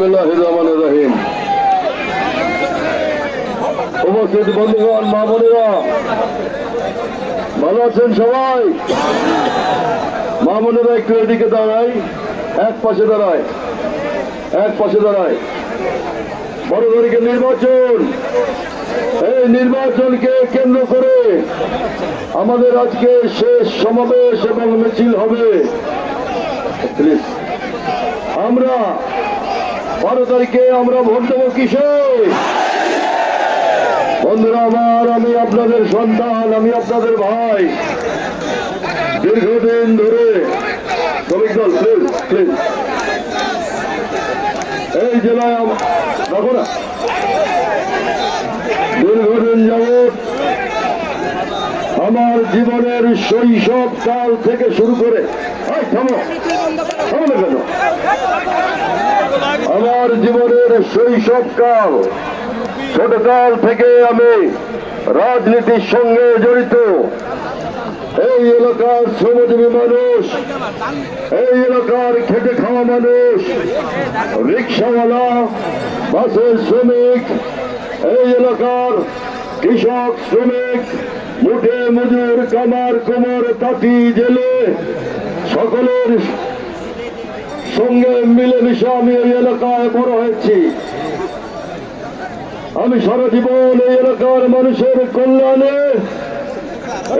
বিসমিল্লাহির রহমানির রহিম। উপস্থিত বন্ধুগণ, মা বোনেরা, ভালো আছেন সবাই? মা বোনেরা একটু এদিকে দাঁড়ায়, এক পাশে দাঁড়ায়, এক পাশে দাঁড়ায়। 12 তারিখের নির্বাচন, এই নির্বাচনকে কেন্দ্র করে আমাদের আজকে শেষ সমাবেশ এবং মিছিল হবে। আমরা 12 তারিখে আমরা ভোট দেবো কিসে? বন্ধুরা আমার, আমি আপনাদের সন্তান, আমি আপনাদের ভাই। দীর্ঘদিন ধরে শ্রমিক দল, প্লিজ প্লিজ, এই জেলায় দেখো না, দীর্ঘদিন যাবৎ আমার জীবনের শৈশব কাল থেকে শুরু করে, থামো থামো না কেন, আমার জীবনের শৈশব কাল, ছোটকাল থেকে আমি রাজনীতির সঙ্গে জড়িত। এই এলাকার শ্রমজীবী মানুষ, এই এলাকার খেটে খাওয়া মানুষ, রিক্সাওয়ালা, বাসের শ্রমিক, এই এলাকার কৃষক শ্রমিক, মুঠে মজুর, কামার কুমার, তাঁতি জেলে, সকলের সঙ্গে মিলেমিশে আমি এই এলাকায় বড় হয়েছি। আমি সারা জীবন এই এলাকার মানুষের কল্যাণে,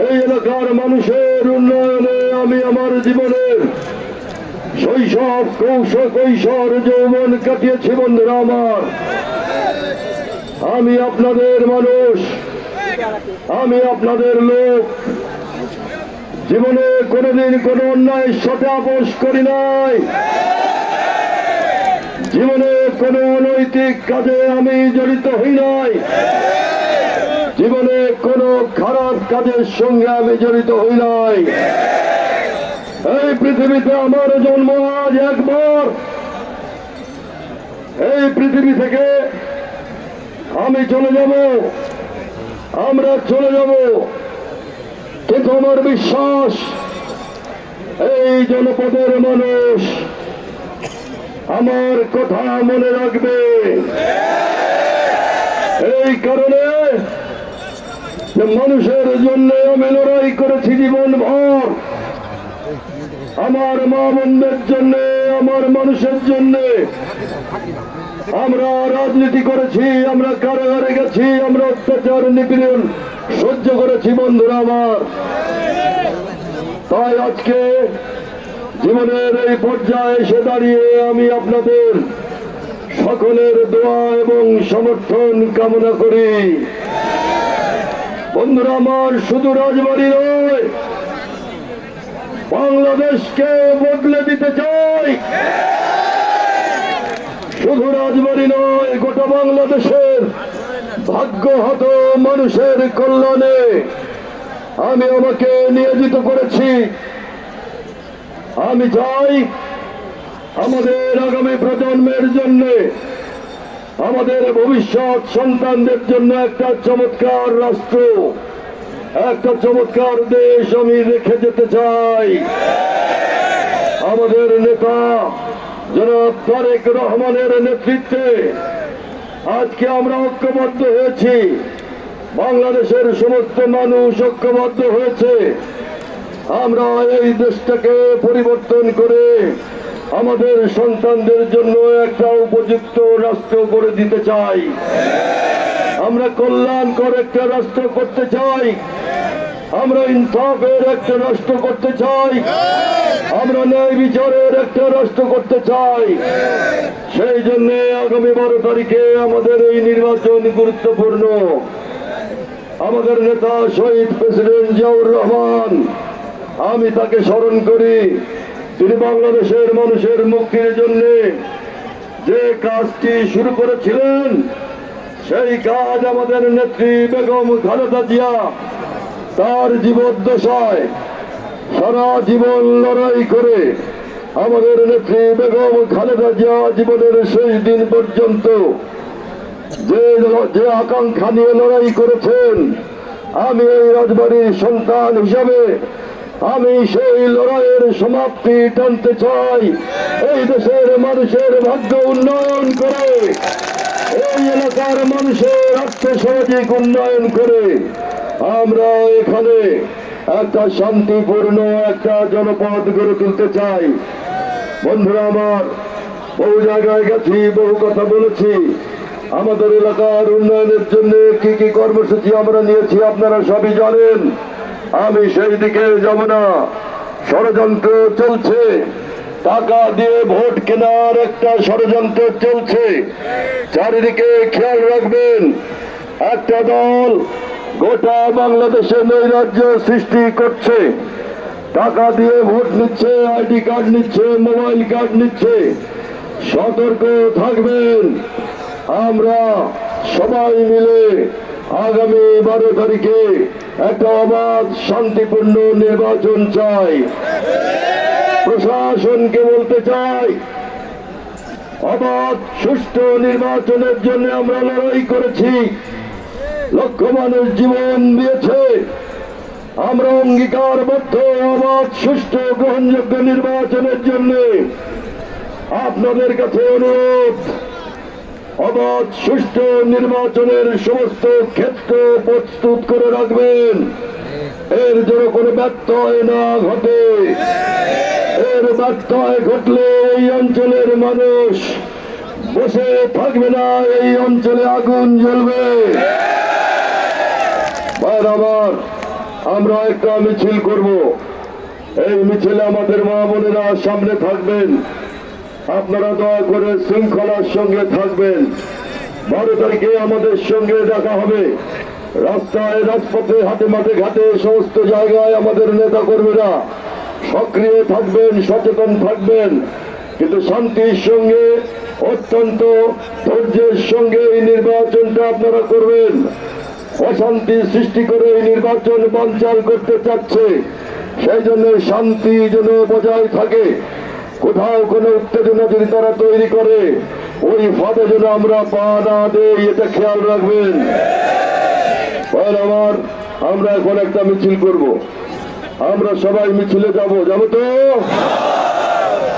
এই এলাকার মানুষের উন্নয়নে আমি আমার জীবনের শৈশব কৈশোর যৌবন কাটিয়েছি। বন্ধুরা আমার, আমি আপনাদের মানুষ, আমি আপনাদের লোক। জীবনে কোনোদিন কোনো অন্যায়ের সাথে আপোষ করি নাই। জীবনে কোনো অনৈতিক কাজে আমি জড়িত হই নাই। জীবনে কোনো খারাপ কাজের সঙ্গে আমি জড়িত হই নাই। এই পৃথিবীতে আমার জন্ম আজ একবার। এই পৃথিবী থেকে আমি চলে যাব, আমরা চলে যাব, কিন্তু আমার বিশ্বাস এই জনপদের মানুষ আমার কথা মনে রাখবে। এই কারণে মানুষের জন্য আমি লড়াই করেছি জীবন ভর। আমার মা বোনদের জন্য, আমার মানুষের জন্য আমরা রাজনীতি করেছি, আমরা কারাগারে গেছি, আমরা অত্যাচার নিপীড়ন সহ্য করেছি। বন্ধুরা আমার, তাই আজকে জীবনের এই পর্যায়ে এসে দাঁড়িয়ে আমি আপনাদের সকলের দোয়া এবং সমর্থন কামনা করি। বন্ধুরা আমার, শুধু রাজবাড়ী নয়, বাংলাদেশকে বদলে দিতে চাই। শুধু রাজবাড়ী নয়, গোটা বাংলাদেশের ভাগ্যহত মানুষের কল্যাণে আমি আমাকে নিয়োজিত করেছি। আমি চাই আমাদের আগামী প্রজন্মের জন্য, আমাদের ভবিষ্যৎ সন্তানদের জন্য একটা চমৎকার রাষ্ট্র, একটা চমৎকার দেশ আমি রেখে যেতে চাই। আমাদের নেতা জনাব তারেক রহমানের নেতৃত্বে আজকে আমরা ঐক্যবদ্ধ হয়েছি, বাংলাদেশের সমস্ত মানুষ ঐক্যবদ্ধ হয়েছে। আমরা এই দেশটাকে পরিবর্তন করে আমাদের সন্তানদের জন্য একটা উপযুক্ত রাষ্ট্র করে দিতে চাই। আমরা কল্যাণকর একটা রাষ্ট্র করতে চাই, আমরা ইনসাফের একটা রাষ্ট্র করতে চাই, আমরা ন্যায় বিচারের একটা রাষ্ট্র করতে চাই। সেই জন্য আগামী 12 তারিখে আমাদের এই নির্বাচন গুরুত্বপূর্ণ। আমাদের নেতা শহীদ প্রেসিডেন্ট জিয়াউর রহমান, আমি তাকে স্মরণ করি। তিনি বাংলাদেশের মানুষের মুক্তির জন্য যে কাজটি শুরু করেছিলেন, সেই কাজ আমাদের নেত্রী বেগম খালেদা জিয়া তার জীবদ্দশায় সারা জীবন লড়াই করে আমাদের নেত্রী বেগম খালেদা জিয়া জীবনের শেষ দিন পর্যন্ত যে আকাঙ্ক্ষা নিয়ে লড়াই করেছেন, আমি এই রাজবাড়ির সন্তান হিসাবে আমি সেই লড়াইয়ের সমাপ্তি টানতে চাই। এই দেশের মানুষের ভাগ্য উন্নয়ন করে, এই এলাকার মানুষের আর্থসামাজিক উন্নয়ন করে আমরা এখানে একটা শান্তিপূর্ণ একটা জনপদ গড়ে তুলতে চাই। বন্ধুরা আমার, বহু জায়গায় গেছি, বহু কথা বলেছি। আমাদের এলাকার উন্নয়নের জন্য কি কি কর্মসূচি আমরা নিয়েছি আপনারা সবই জানেন। আমি সেই দিকে যাব না। ষড়যন্ত্র চলছে, টাকা দিয়ে ভোট কেনার একটা ষড়যন্ত্র চলছে। চারিদিকে খেয়াল রাখবেন, একটা দল গোটা বাংলাদেশে নৈরাজ্য সৃষ্টি করছে, টাকা দিয়ে ভোট নিচ্ছে, আইডি কার্ড নিচ্ছে, মোবাইল কার্ড নিচ্ছে। সতর্ক থাকবেন। আমরা সবাই মিলে আগামী 12 তারিখে একটা অবাধ শান্তিপূর্ণ নির্বাচন চাই। প্রশাসনকে বলতে চাই, অবাধ সুষ্ঠু নির্বাচনের জন্য আমরা লড়াই করেছি, লক্ষ মানুষ জীবন দিয়েছে। আমরা অঙ্গীকারবদ্ধ অবাধ সুষ্ঠু গ্রহণযোগ্য নির্বাচনের জন্য। আপনাদের কাছে অনুরোধ, অবাধ সুষ্ঠু নির্বাচনের সমস্ত ক্ষেত্র প্রস্তুত করে রাখবেন। এর যেন কোনো ব্যত্যয় না ঘটে। এর ব্যত্যয় ঘটলে এই অঞ্চলের মানুষ বসে থাকবে না, এই অঞ্চলে আগুন জ্বলবে। আমার আমরা একটা মিছিল করব। এই মিছিলে আমাদের মা বোনেরা সামনে থাকবেন। আপনারা দয়া করে শৃঙ্খলার সঙ্গে থাকবেন। 12 তারিখে আমাদের সঙ্গে দেখা হবে। রাস্তায়, রাজপথে, হাটে মাঠে ঘাটে সমস্ত জায়গায় আমাদের নেতা কর্মীরা সক্রিয় থাকবেন, সচেতন থাকবেন, কিন্তু শান্তির সঙ্গে অত্যন্ত ধৈর্যের সঙ্গে এই নির্বাচনটা আপনারা করবেন। অশান্তি সৃষ্টি করে এই নির্বাচন বানচাল করতে চাচ্ছে, সেই জন্য শান্তি যেন বজায় থাকে। কোথাও কোনো উত্তেজনা যদি তারা তৈরি করে, ওই ফাঁদে যেন আমরা পা না দেই, এটা খেয়াল রাখবেন। আমার আমরা এখন একটা মিছিল করব। আমরা সবাই মিছিলে যাব তো?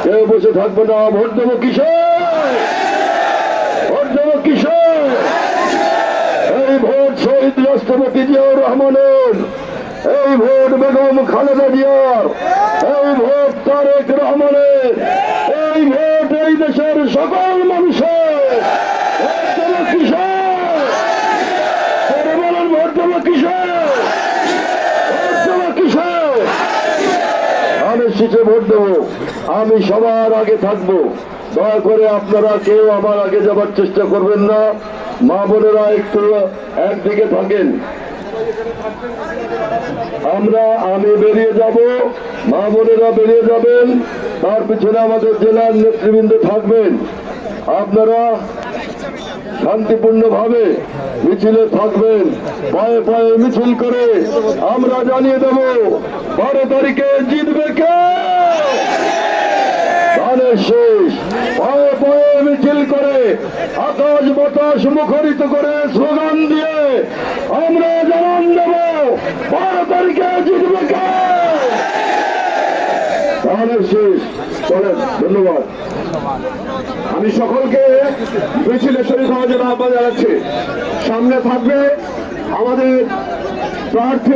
কেউ বসে থাকবো না। ভোট দেবো কিসের? ভোট দেবো কিসের? এই ভোট শহীদ রাষ্ট্রপতি জিয়াউর রহমানের, এই ভোট বেগম খালেদা জিয়ার, এই ভোট তারেক রহমানের, এই ভোট এই দেশের সকল মানুষের। ভোট দেবো কিসের? বলেন, ভোট দেবো কিসের? ভোট দেবো কিসের? আমি শীতে ভোট দেবো। আমি সবার আগে থাকবো। দয়া করে আপনারা কেউ আমার আগে যাবার চেষ্টা করবেন না। মা বোনেরা একটু একদিকে থাকেন। আমি বেরিয়ে যাব, মা বোনেরা বেরিয়ে যাবেন, তার পিছনে আমাদের জেলার নেতৃবৃন্দ থাকবেন। আপনারা শান্তিপূর্ণ ভাবে মিছিলে থাকবেন। পায়ে পায়ে মিছিল করে আমরা জানিয়ে দেব 12 তারিখে জিতবে কে। ধানের শেষ। পায়ে পায়ে মিছিল করে, আকাশ বাতাস মুখরিত করে, স্লোগান দিয়ে আমরা জানান দেব 12 তারিখে জিতবে কে। ধানের শেষ। চলেন, ধন্যবাদ। আমি সকলকে মিছিলে শরীর হওয়ার জন্য আহ্বান জানাচ্ছি। সামনে থাকবে আমাদের প্রার্থী।